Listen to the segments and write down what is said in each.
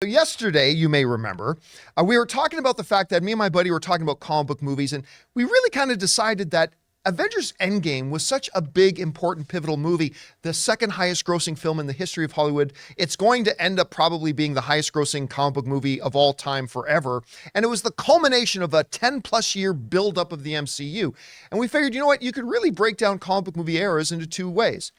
Yesterday, you may remember, we were talking about the fact that me and my buddy were talking about comic book movies, and we really kind of decided that Avengers Endgame was such a big, important, pivotal movie, the second highest grossing film in the history of Hollywood. It's going to end up probably being the highest grossing comic book movie of all time forever. And it was the culmination of a 10 plus year buildup of the MCU. And we figured, you know what, you could really break down comic book movie eras into two ways.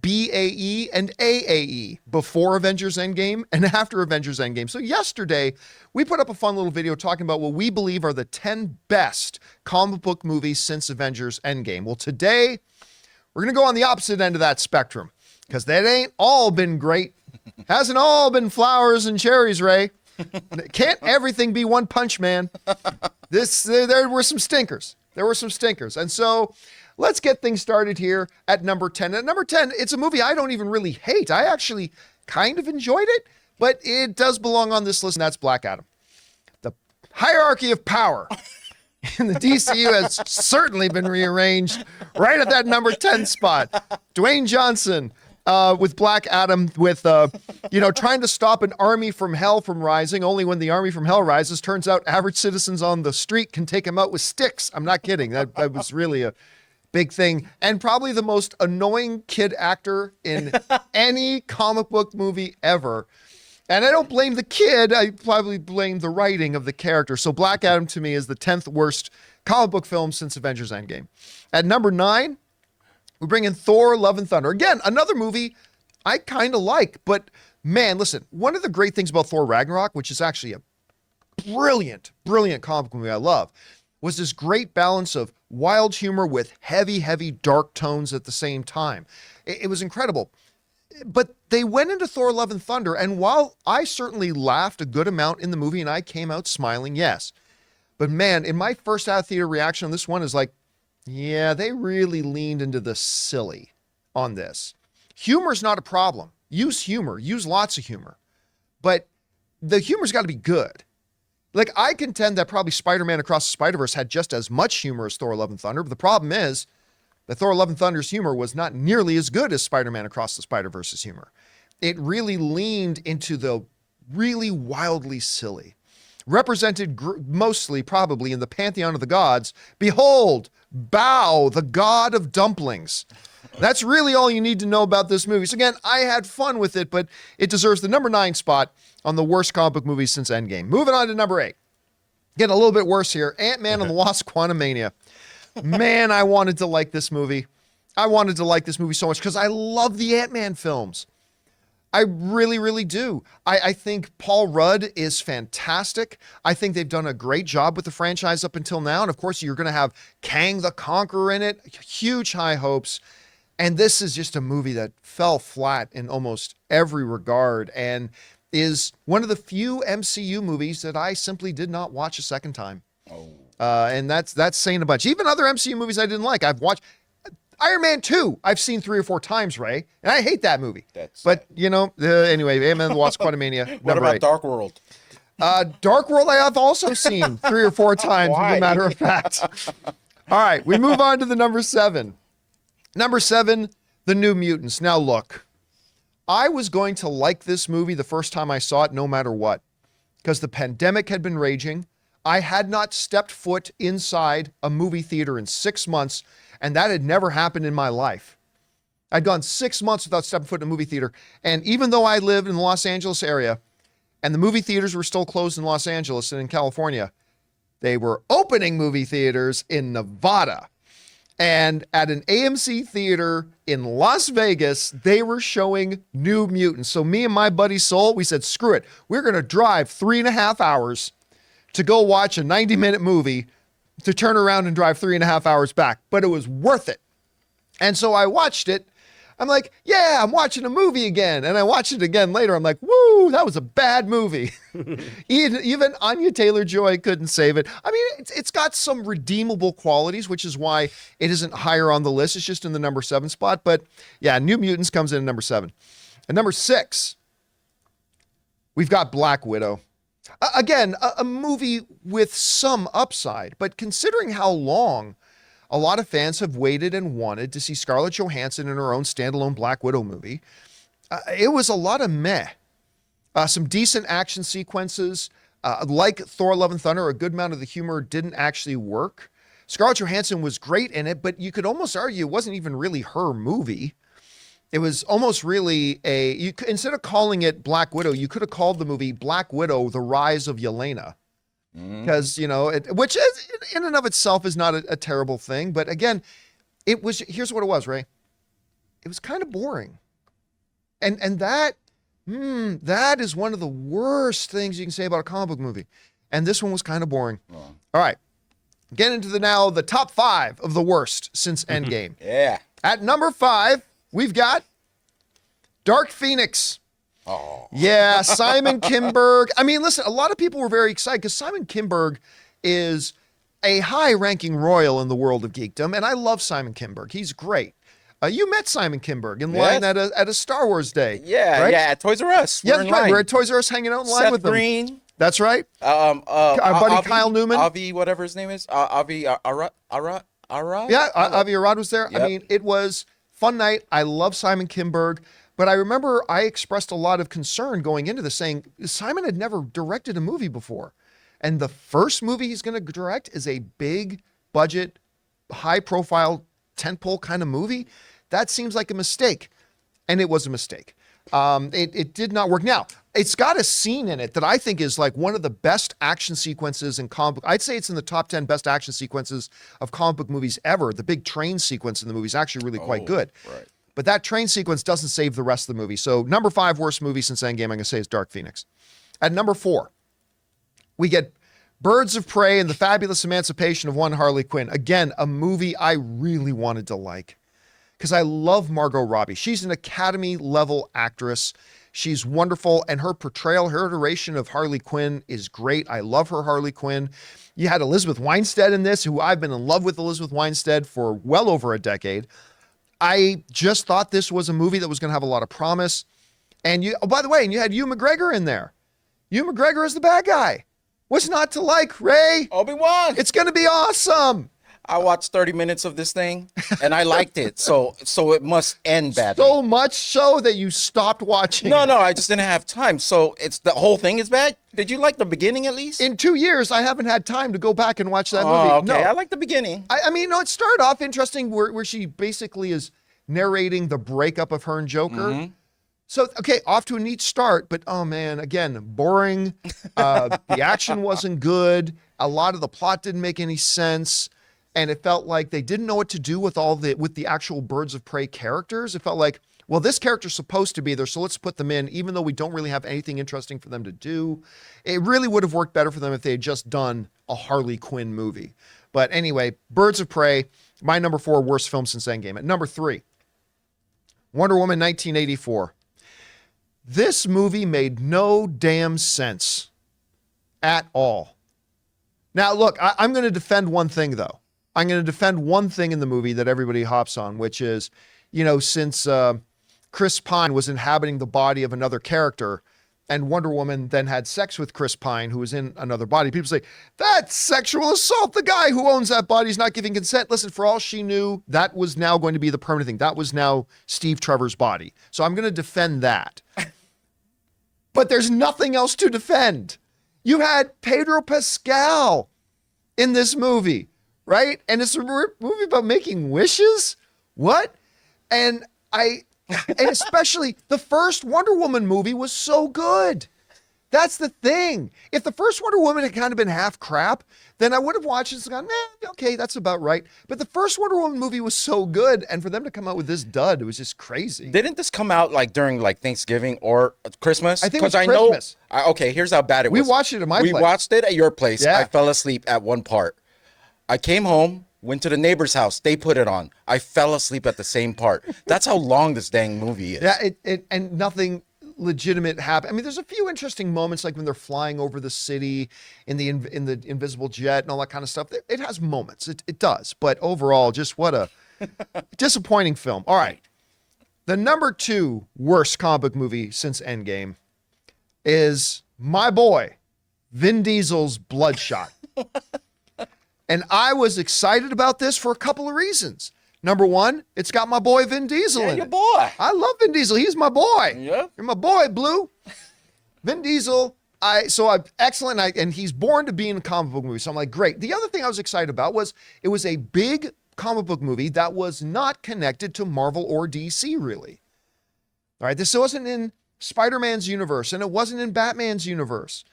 BAE and AAE, before Avengers Endgame and after Avengers Endgame. So yesterday, we put up a fun little video talking about what we believe are the 10 best comic book movies since Avengers Endgame. Well, today, we're going to go on the opposite end of that spectrum, because that ain't all been great. Hasn't all been flowers and cherries, Ray. Can't everything be One Punch Man. There were some stinkers. And so let's get things started here at number 10. At number 10, it's a movie I don't even really hate. I actually kind of enjoyed it, but it does belong on this list, and that's Black Adam. The hierarchy of power in the DCU has certainly been rearranged right at that number 10 spot. Dwayne Johnson with Black Adam, with, trying to stop an army from hell from rising. Only when the army from hell rises, turns out average citizens on the street can take him out with sticks. I'm not kidding. That was really a big thing, and probably the most annoying kid actor in any comic book movie ever. And I don't blame the kid, I probably blame the writing of the character. So Black Adam to me is the 10th worst comic book film since Avengers Endgame. At number 9, we bring in Thor: Love and Thunder. Again, another movie I kind of like, but man, listen, one of the great things about Thor Ragnarok, which is actually a brilliant comic book movie I love, was this great balance of wild humor with heavy, dark tones at the same time. It was incredible. But they went into Thor: Love and Thunder, and while I certainly laughed a good amount in the movie and I came out smiling, yes. But man, in my first out of theater reaction on this one is like, yeah, they really leaned into the silly on this. Humor's not a problem. Use humor. Use lots of humor. But the humor's got to be good. Like, I contend that probably Spider-Man Across the Spider-Verse had just as much humor as Thor: Love and Thunder, but the problem is that Thor: Love and Thunder's humor was not nearly as good as Spider-Man Across the Spider-Verse's humor. It really leaned into the really wildly silly. Represented mostly, probably, in the pantheon of the gods. Behold, Bao, the god of dumplings. That's really all you need to know about this movie. So again, I had fun with it, but it deserves the number 9 spot on the worst comic book movies since Endgame. Moving on to number 8. Getting a little bit worse here. Ant-Man and the Wasp: Quantumania. Man, I wanted to like this movie. I wanted to like this movie so much because I love the Ant-Man films. I really do. I think Paul Rudd is fantastic. I think they've done a great job with the franchise up until now. And of course, you're going to have Kang the Conqueror in it. Huge high hopes. And this is just a movie that fell flat in almost every regard and is one of the few MCU movies that I simply did not watch a second time. And that's saying a bunch. Even other MCU movies I didn't like. I've watched Iron Man 2. I've seen 3 or 4 times, Ray, and I hate that movie. Anyway, Ant-Man and the Wasp: Quantumania. What about 8. Dark World? Dark World I have also seen 3 or 4 times, as a matter of fact. All right, we move on to the number 7. Number 7, The New Mutants. Now look, I was going to like this movie the first time I saw it no matter what, because the pandemic had been raging. I had not stepped foot inside a movie theater in 6 months, and that had never happened in my life. I'd gone 6 months without stepping foot in a movie theater, and even though I lived in the Los Angeles area, and the movie theaters were still closed in Los Angeles and in California, they were opening movie theaters in Nevada. And at an AMC theater in Las Vegas, they were showing New Mutants. So me and my buddy Soul, we said, screw it. We're going to drive 3.5 hours to go watch a 90-minute movie to turn around and drive 3.5 hours back. But it was worth it. And so I watched it. I'm like, yeah, I'm watching a movie again. And I watched it again later. I'm like, woo, that was a bad movie. Even Anya Taylor-Joy couldn't save it. I mean, it's got some redeemable qualities, which is why it isn't higher on the list. It's just in the number 7 spot. But yeah, New Mutants comes in at number 7. At number 6, we've got Black Widow. Again, a movie with some upside. But considering how long a lot of fans have waited and wanted to see Scarlett Johansson in her own standalone Black Widow movie, it was a lot of meh. Some decent action sequences. Like Thor: Love and Thunder, a good amount of the humor didn't actually work. Scarlett Johansson was great in it, but you could almost argue it wasn't even really her movie. It was almost really instead of calling it Black Widow, you could have called the movie Black Widow: The Rise of Yelena. Because, which is, in and of itself is not a terrible thing. But again, here's what it was, Ray. It was kind of boring. And that is one of the worst things you can say about a comic book movie. And this one was kind of boring. Oh. All right. Get into the top 5 of the worst since Endgame. Yeah. At number 5, we've got Dark Phoenix. Oh. Yeah, Simon Kinberg. I mean, listen, a lot of people were very excited because Simon Kinberg is a high-ranking royal in the world of geekdom, and I love Simon Kinberg. He's great. You met Simon Kinberg in line at a Star Wars day. Yeah, right? Yeah, at Toys R Us. Yeah, that's right. We're at Toys R Us hanging out in line with them. Seth Green. That's right. Our buddy Kyle Newman. Avi, whatever his name is. Avi Arad. Yeah, Avi Arad was there. Yep. I mean, it was fun night. I love Simon Kinberg. But I remember I expressed a lot of concern going into this, saying Simon had never directed a movie before. And the first movie he's going to direct is a big budget, high profile, tentpole kind of movie. That seems like a mistake. And it was a mistake. It did not work. Now, it's got a scene in it that I think is like one of the best action sequences in comic book. I'd say it's in the top 10 best action sequences of comic book movies ever. The big train sequence in the movie is actually really quite good. Right. But that train sequence doesn't save the rest of the movie. So number 5 worst movie since Endgame, I'm going to say, is Dark Phoenix. At number 4, we get Birds of Prey and the Fabulous Emancipation of One Harley Quinn. Again, a movie I really wanted to like because I love Margot Robbie. She's an Academy-level actress. She's wonderful, and her portrayal, her iteration of Harley Quinn is great. I love her Harley Quinn. You had Elizabeth Weinstead in this, who I've been in love with Elizabeth Weinstead for well over a decade. I just thought this was a movie that was going to have a lot of promise. And by the way, you had Ewan McGregor in there. Ewan McGregor is the bad guy. What's not to like, Ray? Obi-Wan. It's going to be awesome. I watched 30 minutes of this thing and I liked it. So it must end badly. So much so that you stopped watching. No, I just didn't have time. So the whole thing is bad? Did you like the beginning at least? In 2 years, I haven't had time to go back and watch that movie. Okay. No. I like the beginning. I mean, it started off interesting where she basically is narrating the breakup of her and Joker. Mm-hmm. So, okay, off to a neat start, but oh man, again, boring. The action wasn't good. A lot of the plot didn't make any sense. And it felt like they didn't know what to do with the actual Birds of Prey characters. It felt like, well, this character's supposed to be there, so let's put them in, even though we don't really have anything interesting for them to do. It really would have worked better for them if they had just done a Harley Quinn movie. But anyway, Birds of Prey, my number 4 worst film since Endgame. At number 3, Wonder Woman 1984. This movie made no damn sense at all. Now, look, I'm going to defend one thing, though. I'm going to defend one thing in the movie that everybody hops on, which is, since Chris Pine was inhabiting the body of another character and Wonder Woman then had sex with Chris Pine, who was in another body, people say, that's sexual assault. The guy who owns that body is not giving consent. Listen, for all she knew, that was now going to be the permanent thing. That was now Steve Trevor's body. So I'm going to defend that. But there's nothing else to defend. You had Pedro Pascal in this movie, right? And it's a movie about making wishes? What? And especially the first Wonder Woman movie was so good. That's the thing. If the first Wonder Woman had kind of been half crap, then I would have watched it and gone, okay, that's about right. But the first Wonder Woman movie was so good, and for them to come out with this dud, it was just crazy. Didn't this come out during Thanksgiving or Christmas? I think it was Christmas. Okay, here's how bad it was. We watched it at my place. We watched it at your place. Yeah. I fell asleep at one part. I came home, went to the neighbor's house. They put it on. I fell asleep at the same part. That's how long this dang movie is. Yeah, and nothing legitimate happen. I mean, there's a few interesting moments, like when they're flying over the city in the invisible jet and all that kind of stuff. It has moments. It does. But overall, just what a disappointing film. All right. The number 2 worst comic book movie since Endgame is my boy, Vin Diesel's Bloodshot. And I was excited about this for a couple of reasons. Number 1, it's got my boy Vin Diesel in your it. boy. I love Vin Diesel. He's my boy. Yeah. You're my boy, Blue. Vin Diesel, excellent, and he's born to be in a comic book movie. So I'm like, great. The other thing I was excited about was it was a big comic book movie that was not connected to Marvel or DC, really. All right, this wasn't in Spider-Man's universe, and it wasn't in Batman's universe.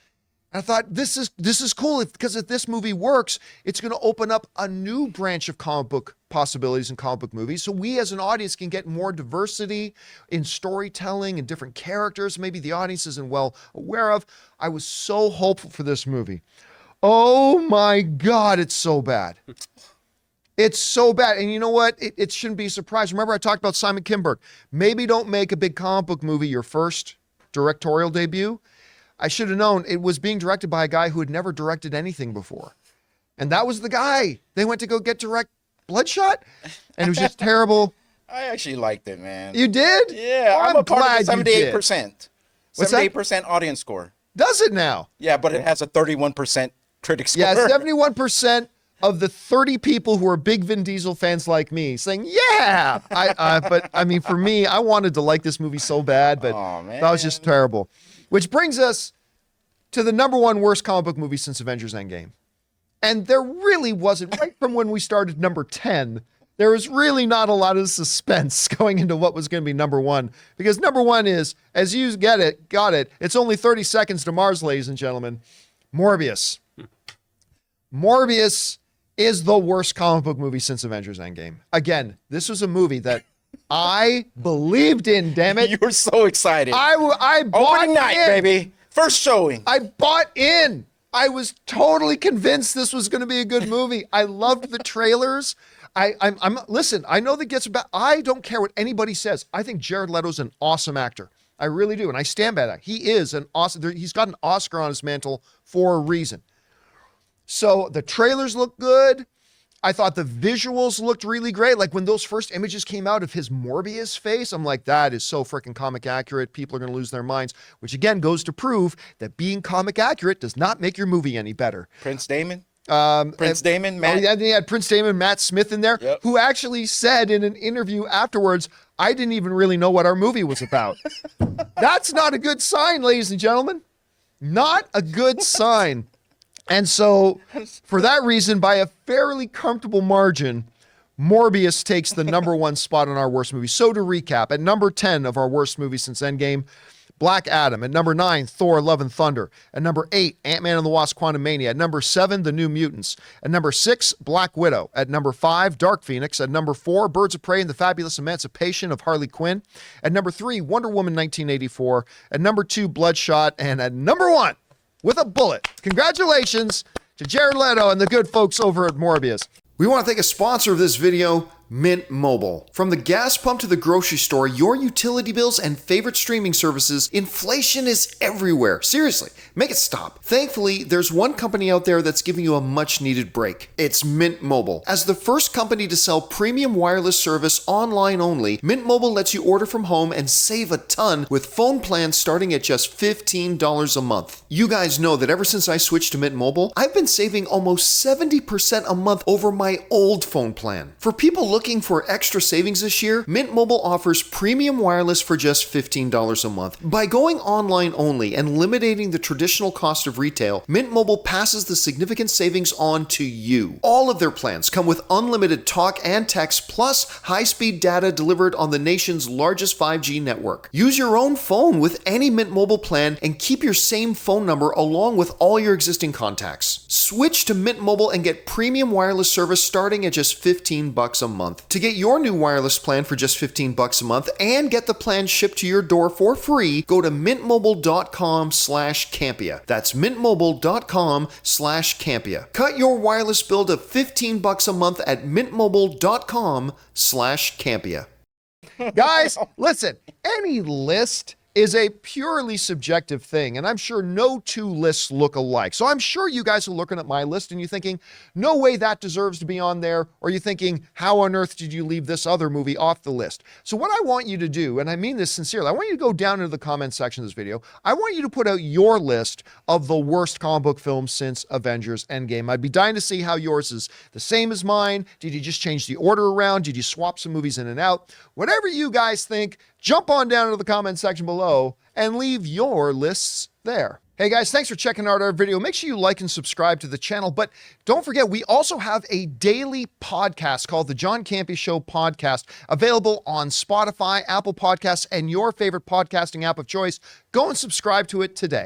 And I thought, this is cool, because if this movie works, it's going to open up a new branch of comic book possibilities in comic book movies, so we as an audience can get more diversity in storytelling and different characters maybe the audience isn't well aware of. I was so hopeful for this movie. Oh my God, it's so bad. It's so bad. And you know what? It shouldn't be a surprise. Remember, I talked about Simon Kinberg. Maybe don't make a big comic book movie your first directorial debut. I should have known it was being directed by a guy who had never directed anything before. And that was the guy. They went to go direct Bloodshot, and it was just terrible. I actually liked it, man. You did? Yeah, Well, I'm a part of the 78%. What's that? 78% audience score. Does it now? Yeah, but it has a 31% critic score. Yeah, 71% of the 30 people who are big Vin Diesel fans like me saying, yeah. But I mean, for me, I wanted to like this movie so bad, but that was just terrible. Which brings us to the number one worst comic book movie since Avengers Endgame. And there really wasn't, right from when we started number 10, there was really not a lot of suspense going into what was going to be number one. Because number one is, as you got it, it's only 30 seconds to Mars, ladies and gentlemen, Morbius. Morbius is the worst comic book movie since Avengers Endgame. Again, this was a movie that I believed in, damn it. You were so excited. I bought Opening night, baby. First showing. I bought in. I was totally convinced this was going to be a good movie. I loved the trailers. Listen, I know that gets about, I don't care what anybody says. I think Jared Leto's an awesome actor. I really do. And I stand by that. He is an awesome, he's got an Oscar on his mantle for a reason. So the trailers look good. I thought the visuals looked really great. Like when those first images came out of his Morbius face, I'm like, that is so freaking comic accurate. People are going to lose their minds, which again goes to prove that being comic accurate does not make your movie any better. Prince Damon? Matt. They had Prince Damon, Matt Smith in there, who actually said in an interview afterwards, I didn't even really know what our movie was about. That's not a good sign, ladies and gentlemen. Not a good sign. And so, for that reason, by a fairly comfortable margin, Morbius takes the number one spot on our worst movie. So to recap, at number 10 of our worst movies since Endgame, Black Adam. At number 9, Thor, Love and Thunder. At number 8, Ant-Man and the Wasp, Quantumania. At number 7, The New Mutants. At number 6, Black Widow. At number 5, Dark Phoenix. At number 4, Birds of Prey and the Fabulous Emancipation of Harley Quinn. At number 3, Wonder Woman 1984. At number 2, Bloodshot. And at number 1, with a bullet, congratulations to Jared Leto and the good folks over at Morbius. We want to thank a sponsor of this video, Mint Mobile. From the gas pump to the grocery store, your utility bills and favorite streaming services, inflation is everywhere. Seriously, make it stop. Thankfully, there's one company out there that's giving you a much needed break. It's Mint Mobile. As the first company to sell premium wireless service online only, Mint Mobile lets you order from home and save a ton with phone plans starting at just $15 a month. You guys know that ever since I switched to Mint Mobile, I've been saving almost 70% a month over my old phone plan. For people looking for extra savings this year, Mint Mobile offers premium wireless for just $15 a month. By going online only and eliminating the traditional cost of retail, Mint Mobile passes the significant savings on to you. All of their plans come with unlimited talk and text plus high-speed data delivered on the nation's largest 5G network. Use your own phone with any Mint Mobile plan and keep your same phone number along with all your existing contacts. Switch to Mint Mobile and get premium wireless service starting at just $15 a month. To get your new wireless plan for just $15 a month and get the plan shipped to your door for free, go to mintmobile.com/Campea. That's mintmobile.com/Campea. Cut your wireless bill to $15 a month at mintmobile.com/Campea. Guys, listen, any list is a purely subjective thing, and I'm sure no two lists look alike. So I'm sure you guys are looking at my list and you're thinking, no way that deserves to be on there, or you're thinking, how on earth did you leave this other movie off the list? So what I want you to do, and I mean this sincerely, I want you to go down into the comment section of this video. I want you to put out your list of the worst comic book films since Avengers Endgame. I'd be dying to see how yours is the same as mine. Did you just change the order around? Did you swap some movies in and out? Whatever you guys think, jump on down to the comment section below and leave your lists there. Hey guys, thanks for checking out our video. Make sure you like and subscribe to the channel, but don't forget, we also have a daily podcast called the John Campea Show podcast, available on Spotify, Apple Podcasts, and your favorite podcasting app of choice. Go and subscribe to it today.